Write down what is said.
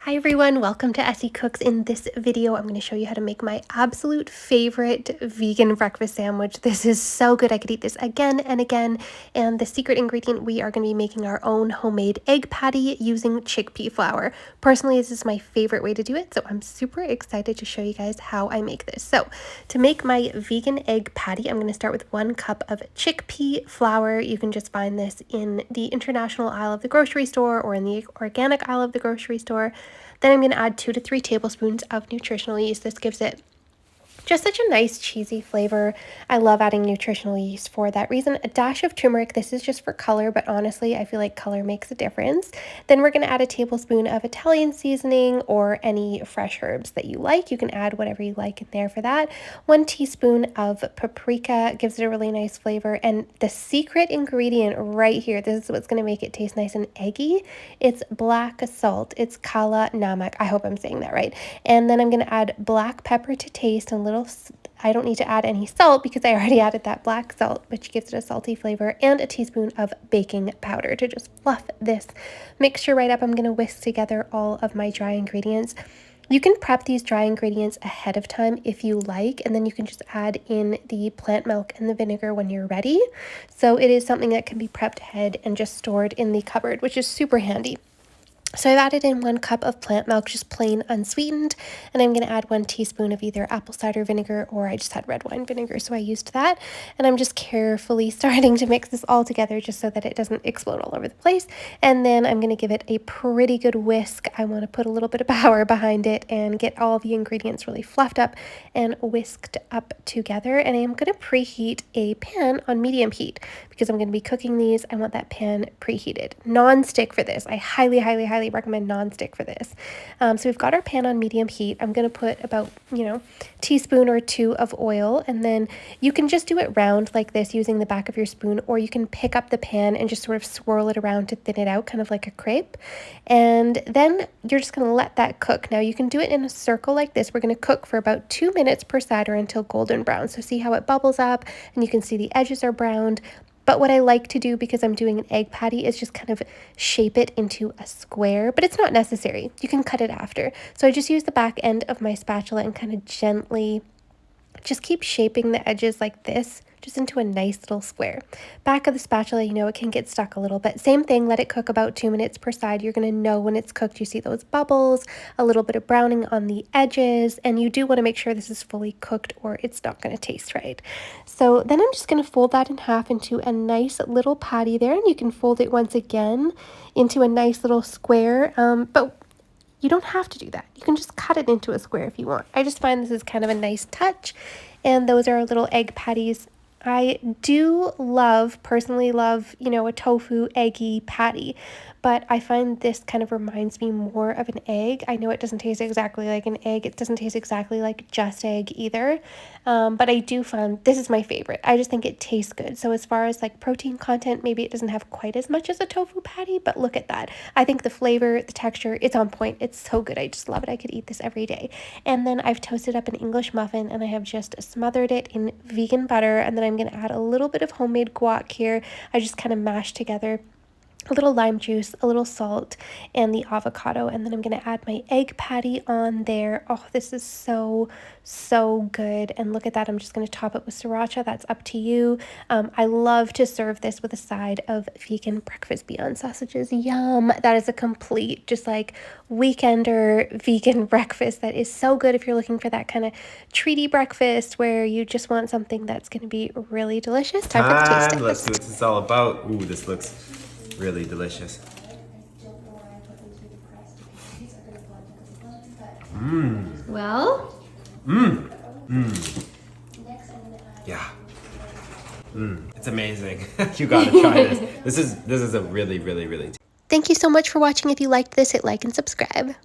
Hi everyone, welcome to Essy Cooks. In this video, I'm going to show you how to make my absolute favorite vegan breakfast sandwich. This is so good. I could eat this again and again. And the secret ingredient, we are going to be making our own homemade egg patty using chickpea flour. Personally, this is my favorite way to do it, so I'm super excited to show you guys how I make this. So to make my vegan egg patty, I'm going to start with 1 cup of chickpea flour. You can just find this in the international aisle of the grocery store or in the organic aisle of the grocery store. Then I'm going to add 2 to 3 tablespoons of nutritional yeast. This gives it just such a nice cheesy flavor. I love adding nutritional yeast for that reason. A dash of turmeric. This is just for color, but honestly, I feel like color makes a difference. Then we're going to add a tablespoon of Italian seasoning or any fresh herbs that you like. You can add whatever you like in there for that. 1 teaspoon of paprika gives it a really nice flavor. And the secret ingredient right here, this is what's going to make it taste nice and eggy. It's black salt. It's kala namak. I hope I'm saying that right. And then I'm going to add black pepper to taste and I don't need to add any salt because I already added that black salt, which gives it a salty flavor, and a teaspoon of baking powder to just fluff this mixture right up. I'm going to whisk together all of my dry ingredients. You can prep these dry ingredients ahead of time if you like, and then you can just add in the plant milk and the vinegar when you're ready. So it is something that can be prepped ahead and just stored in the cupboard, which is super handy. So I've added in 1 cup of plant milk, just plain unsweetened, and I'm going to add 1 teaspoon of either apple cider vinegar or I just had red wine vinegar, so I used that. And I'm just carefully starting to mix this all together just so that it doesn't explode all over the place. And then I'm going to give it a pretty good whisk. I want to put a little bit of power behind it and get all the ingredients really fluffed up and whisked up together. And I'm going to preheat a pan on medium heat because I'm going to be cooking these. I want that pan preheated. Non-stick for this. I highly recommend non-stick for this. So we've got our pan on medium heat. I'm going to put about, teaspoon or 2 of oil, and then you can just do it round like this using the back of your spoon, or you can pick up the pan and just sort of swirl it around to thin it out, kind of like a crepe. And then you're just going to let that cook. Now you can do it in a circle like this. We're going to cook for about 2 minutes per side or until golden brown. So see how it bubbles up and you can see the edges are browned. But what I like to do, because I'm doing an egg patty, is just kind of shape it into a square, but it's not necessary. You can cut it after. So I just use the back end of my spatula and kind of gently just keep shaping the edges like this, just into a nice little square. Back of the spatula, it can get stuck a little bit. Same thing, let it cook about 2 minutes per side. You're going to know when it's cooked. You see those bubbles, a little bit of browning on the edges, and you do want to make sure this is fully cooked or it's not going to taste right. So then I'm just going to fold that in half into a nice little patty there, and you can fold it once again into a nice little square, but you don't have to do that. You can just cut it into a square if you want. I just find this is kind of a nice touch. And those are our little egg patties. I do personally love, a tofu eggy patty, but I find this kind of reminds me more of an egg. I know it doesn't taste exactly like an egg. It doesn't taste exactly like just egg either, but I do find this is my favorite. I just think it tastes good. So as far as like protein content, maybe it doesn't have quite as much as a tofu patty, but look at that. I think the flavor, the texture, it's on point. It's so good. I just love it. I could eat this every day. And then I've toasted up an English muffin and I have just smothered it in vegan butter, and then I'm going to add a little bit of homemade guac here. I just kind of mashed together a little lime juice, a little salt, and the avocado, and then I'm going to add my egg patty on there. Oh, this is so good. And look at that. I'm just going to top it with sriracha. That's up to you. I love to serve this with a side of vegan breakfast beyond sausages. Yum. That is a complete just like weekender vegan breakfast that is so good if you're looking for that kind of treaty breakfast where you just want something that's going to be really delicious. Time for the taste test. Let's see what this is all about. Ooh, this looks really delicious. Well? Yeah. It's amazing. You gotta try this. This is a really Thank you so much for watching. If you liked this, hit like and subscribe.